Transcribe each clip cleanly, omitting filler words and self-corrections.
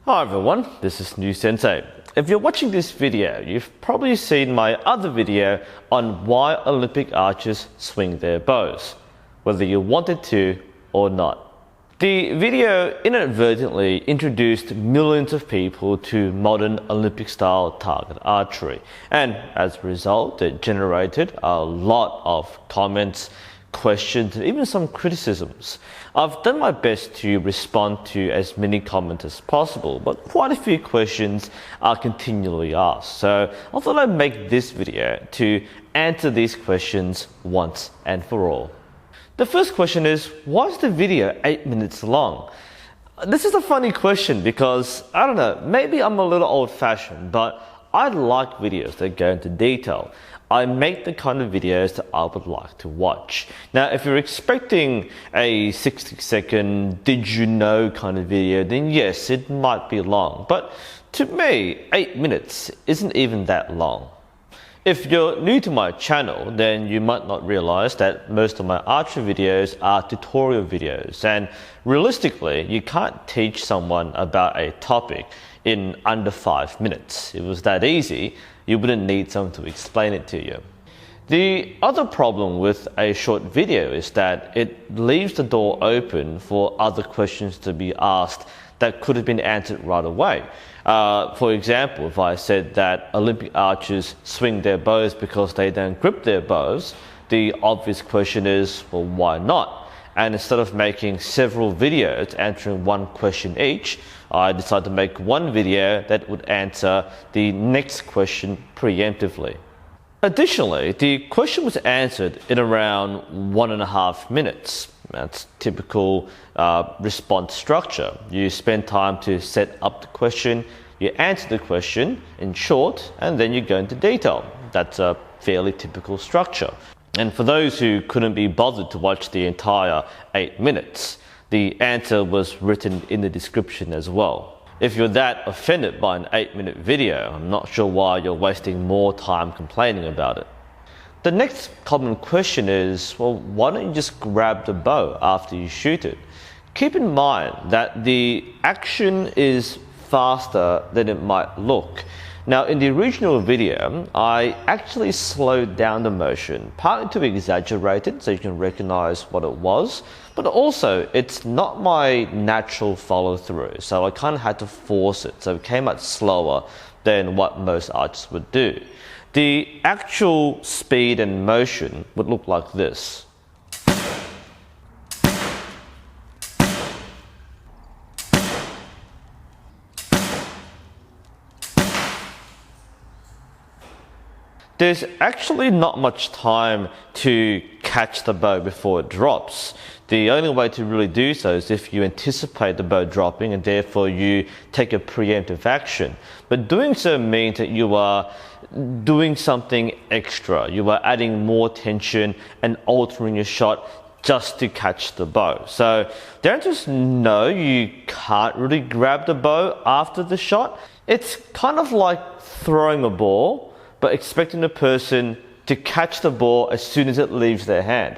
Hi everyone, this is NUSensei. If you're watching this video, you've probably seen my other video on why Olympic archers swing their bows, whether you wanted to or not. The video inadvertently introduced millions of people to modern Olympic-style target archery, and as a result, it generated a lot of comments, questions, and even some criticisms. I've done my best to respond to as many comments as possible, but quite a few questions are continually asked. So I thought I'd make this video to answer these questions once and for all. The first question is, why is the video 8 minutes long? This is a funny question because, I don't know, maybe I'm a little old-fashioned, but I like videos that go into detail. I make the kind of videos that I would like to watch. Now, if you're expecting a 60-second did you know kind of video, then yes, it might be long. But to me, 8 minutes isn't even that long. If you're new to my channel, then you might not realize that most of my archery videos are tutorial videos. And realistically, you can't teach someone about a topic in under 5 minutes. If it was that easy, you wouldn't need someone to explain it to you. The other problem with a short video is that it leaves the door open for other questions to be asked that could have been answered right away. For example, if I said that Olympic archers swing their bows because they don't grip their bows, the obvious question is, well, why not? And instead of making several videos answering one question each, I decided to make one video that would answer the next question preemptively. Additionally, the question was answered in around 1.5 minutes. That's typical response structure. You spend time to set up the question, you answer the question in short, and then you go into detail. That's a fairly typical structure. And for those who couldn't be bothered to watch the entire 8 minutes, the answer was written in the description as well. If you're that offended by an 8-minute video, I'm not sure why you're wasting more time complaining about it. The next common question is, well, why don't you just grab the bow after you shoot it? Keep in mind that the action is faster than it might look. Now, in the original video, I actually slowed down the motion, partly to exaggerate it so you can recognize what it was, but also it's not my natural follow-through, so I kind of had to force it, so it came out slower than what most archers would do. The actual speed and motion would look like this. There's actually not much time to catch the bow before it drops. The only way to really do so is if you anticipate the bow dropping and therefore you take a preemptive action. But doing so means that you are doing something extra. You are adding more tension and altering your shot just to catch the bow. So don't just know you can't really grab the bow after the shot. It's kind of like throwing a ball, but expecting the person to catch the ball as soon as it leaves their hand.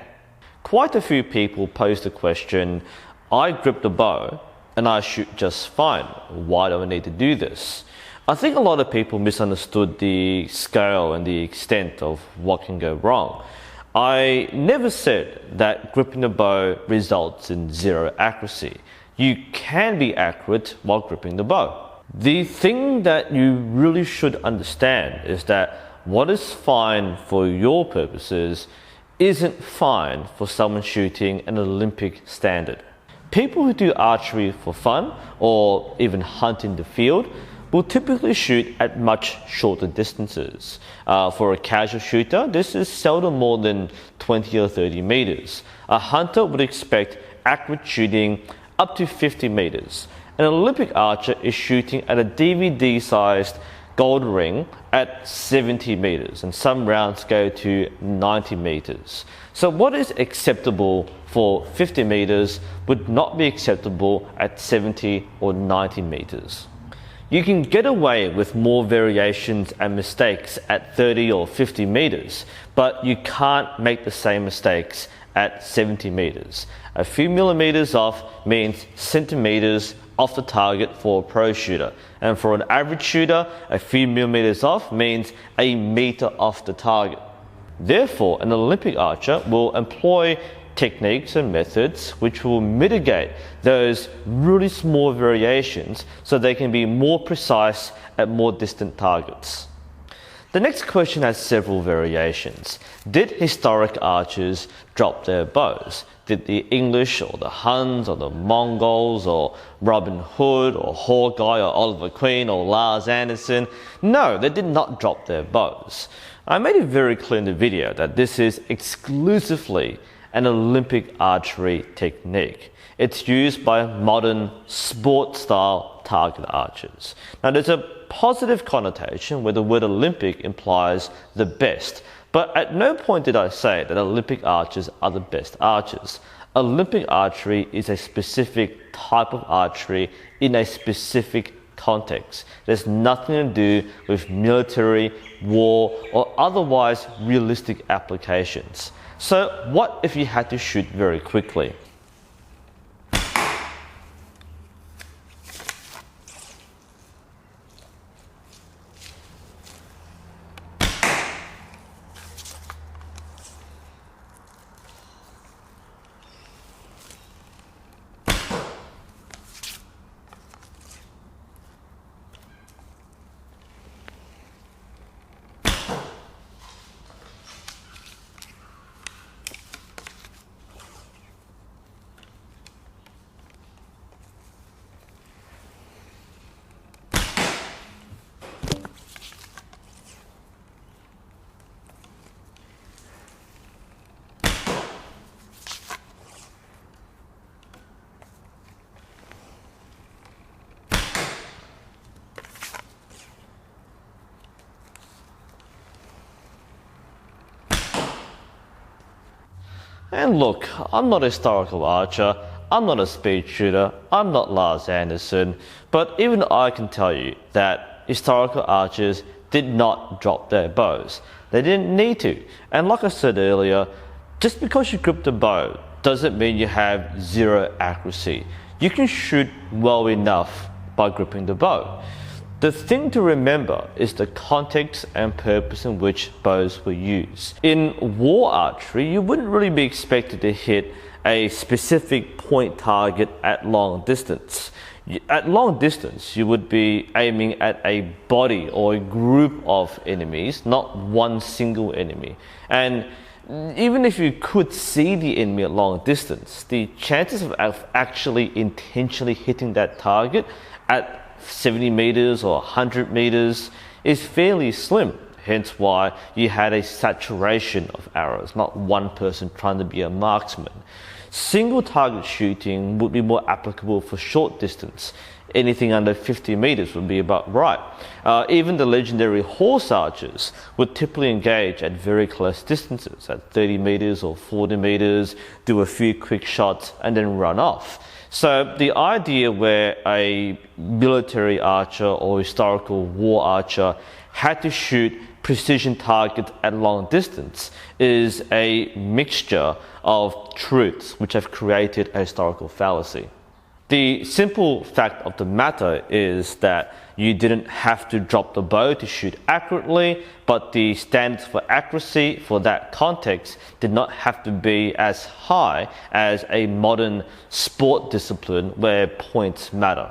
Quite a few people pose the question, I grip the bow and I shoot just fine. Why do I need to do this? I think a lot of people misunderstood the scale and the extent of what can go wrong. I never said that gripping the bow results in zero accuracy. You can be accurate while gripping the bow. The thing that you really should understand is that what is fine for your purposes isn't fine for someone shooting an Olympic standard. People who do archery for fun or even hunt in the field will typically shoot at much shorter distances. For a casual shooter, this is seldom more than 20 or 30 meters. A hunter would expect accurate shooting up to 50 meters. An Olympic archer is shooting at a DVD-sized gold ring at 70 meters, and some rounds go to 90 meters. So what is acceptable for 50 meters would not be acceptable at 70 or 90 meters. You can get away with more variations and mistakes at 30 or 50 meters, but you can't make the same mistakes at 70 meters. A few millimeters off means centimeters off the target for a pro shooter. And for an average shooter, a few millimeters off means a meter off the target. Therefore, an Olympic archer will employ techniques and methods which will mitigate those really small variations so they can be more precise at more distant targets. The next question has several variations. Did historic archers drop their bows? Did the English or the Huns or the Mongols or Robin Hood or Hawkeye or Oliver Queen or Lars Anderson? No, they did not drop their bows. I made it very clear in the video that this is exclusively an Olympic archery technique. It's used by modern sport-style target archers. Now there's a positive connotation where the word Olympic implies the best, but at no point did I say that Olympic archers are the best archers. Olympic archery is a specific type of archery in a specific context. There's nothing to do with military, war, or otherwise realistic applications. So what if you had to shoot very quickly? And look, I'm not a historical archer, I'm not a speed shooter, I'm not Lars Anderson, but even I can tell you that historical archers did not drop their bows. They didn't need to. And like I said earlier, just because you grip the bow doesn't mean you have zero accuracy. You can shoot well enough by gripping the bow. The thing to remember is the context and purpose in which bows were used. In war archery, you wouldn't really be expected to hit a specific point target at long distance. At long distance, you would be aiming at a body or a group of enemies, not one single enemy. And even if you could see the enemy at long distance, the chances of actually intentionally hitting that target at 70 meters or 100 meters is fairly slim, hence why you had a saturation of arrows, not one person trying to be a marksman. Single target shooting would be more applicable for short distance. Anything under 50 meters would be about right. Even the legendary horse archers would typically engage at very close distances, at 30 meters or 40 meters, do a few quick shots and then run off. So the idea where a military archer or historical war archer had to shoot precision targets at long distance is a mixture of truths which have created a historical fallacy. The simple fact of the matter is that you didn't have to drop the bow to shoot accurately, but the standards for accuracy for that context did not have to be as high as a modern sport discipline where points matter.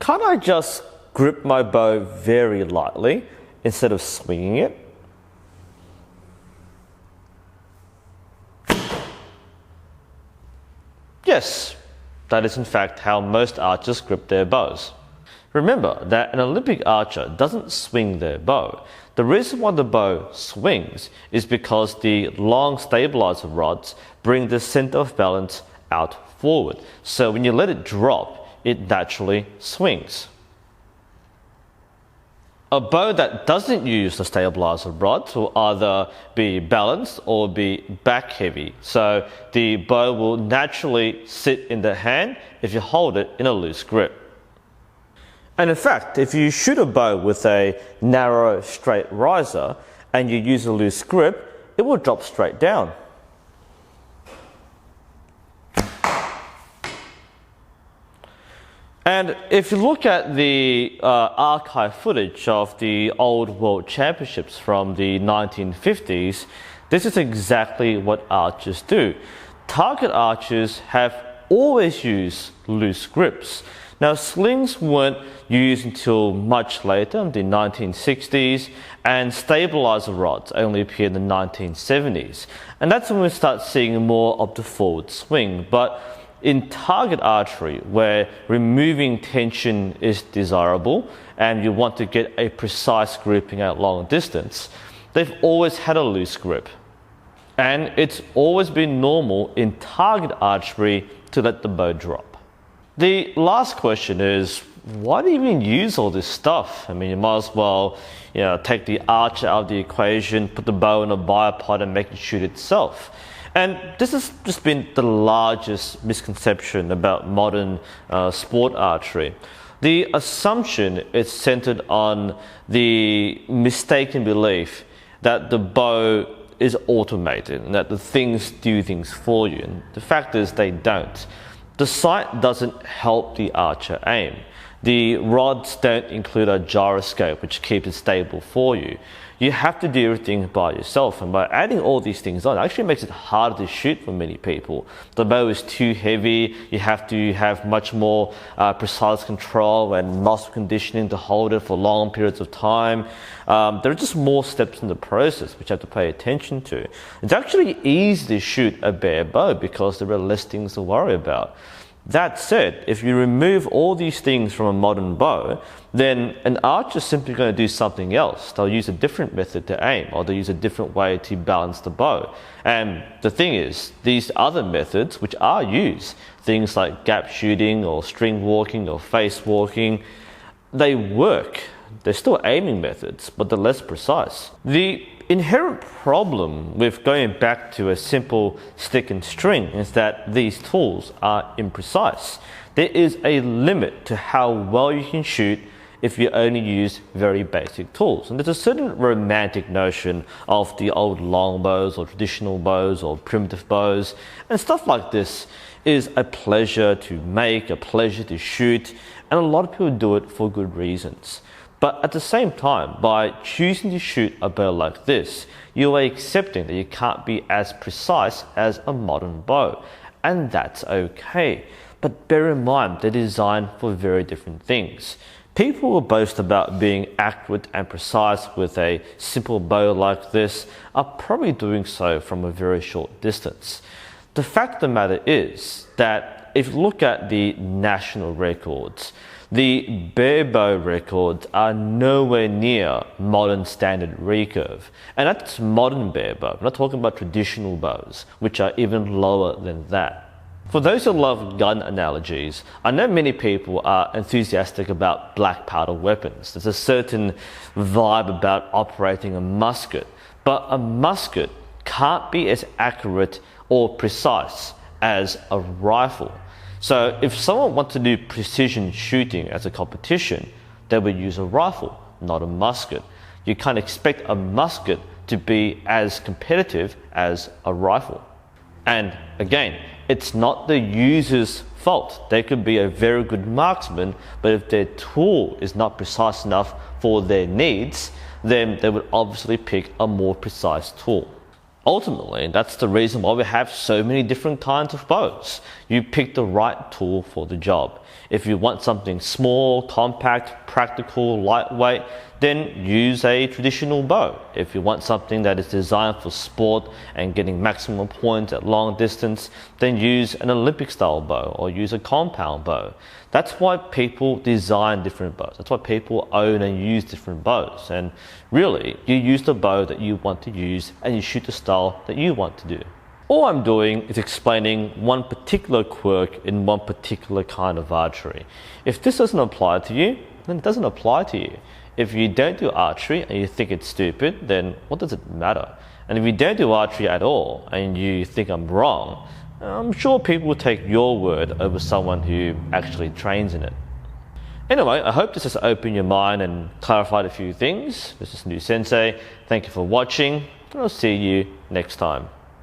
Can't I just grip my bow very lightly instead of swinging it? Yes. That is in fact how most archers grip their bows. Remember that an Olympic archer doesn't swing their bow. The reason why the bow swings is because the long stabilizer rods bring the center of balance out forward. So when you let it drop, it naturally swings. A bow that doesn't use the stabilizer rods will either be balanced or be back heavy. So the bow will naturally sit in the hand if you hold it in a loose grip. And in fact, if you shoot a bow with a narrow straight riser and you use a loose grip, it will drop straight down. And if you look at the archive footage of the old World Championships from the 1950s, this is exactly what archers do. Target archers have always used loose grips. Now, slings weren't used until much later, in the 1960s, and stabilizer rods only appeared in the 1970s. And that's when we start seeing more of the forward swing. But in target archery, where removing tension is desirable and you want to get a precise grouping at long distance, they've always had a loose grip. And it's always been normal in target archery to let the bow drop. The last question is, why do you even use all this stuff? I mean, you might as well, take the archer out of the equation, put the bow in a bipod and make it shoot itself. And this has just been the largest misconception about modern sport archery. The assumption is centered on the mistaken belief that the bow is automated and that the things do things for you. And the fact is they don't. The sight doesn't help the archer aim. The rods don't include a gyroscope which keeps it stable for you. You have to do everything by yourself, and by adding all these things on, it actually makes it harder to shoot for many people. The bow is too heavy, you have to have much more precise control and muscle conditioning to hold it for long periods of time. There are just more steps in the process which you have to pay attention to. It's actually easy to shoot a bare bow because there are less things to worry about. That said, if you remove all these things from a modern bow, then an archer is simply going to do something else. They'll use a different method to aim, or they'll use a different way to balance the bow. And the thing is, these other methods which are used, things like gap shooting or string walking or face walking, they work. They're still aiming methods, but they're less precise. The inherent problem with going back to a simple stick and string is that these tools are imprecise. There is a limit to how well you can shoot if you only use very basic tools. And there's a certain romantic notion of the old long bows or traditional bows or primitive bows, and stuff like this is a pleasure to make, a pleasure to shoot, and a lot of people do it for good reasons. But at the same time, by choosing to shoot a bow like this, you are accepting that you can't be as precise as a modern bow. And that's okay. But bear in mind, they're designed for very different things. People will boast about being accurate and precise with a simple bow like this are probably doing so from a very short distance. The fact of the matter is that if you look at the national records, the bare bow records are nowhere near modern standard recurve. And that's modern bare bow. I'm not talking about traditional bows, which are even lower than that. For those who love gun analogies, I know many people are enthusiastic about black powder weapons. There's a certain vibe about operating a musket, but a musket can't be as accurate or precise as a rifle. So if someone wants to do precision shooting as a competition, they would use a rifle, not a musket. You can't expect a musket to be as competitive as a rifle. And again, it's not the user's fault. They could be a very good marksman, but if their tool is not precise enough for their needs, then they would obviously pick a more precise tool. Ultimately, that's the reason why we have so many different kinds of bows. You pick the right tool for the job. If you want something small, compact, practical, lightweight, then use a traditional bow. If you want something that is designed for sport and getting maximum points at long distance, then use an Olympic style bow or use a compound bow. That's why people design different bows. That's why people own and use different bows. And really, you use the bow that you want to use and you shoot the style that you want to do. All I'm doing is explaining one particular quirk in one particular kind of archery. If this doesn't apply to you, then it doesn't apply to you. If you don't do archery and you think it's stupid, then what does it matter? And if you don't do archery at all and you think I'm wrong, I'm sure people will take your word over someone who actually trains in it. Anyway, I hope this has opened your mind and clarified a few things. This is NUSensei. Thank you for watching, and I'll see you next time.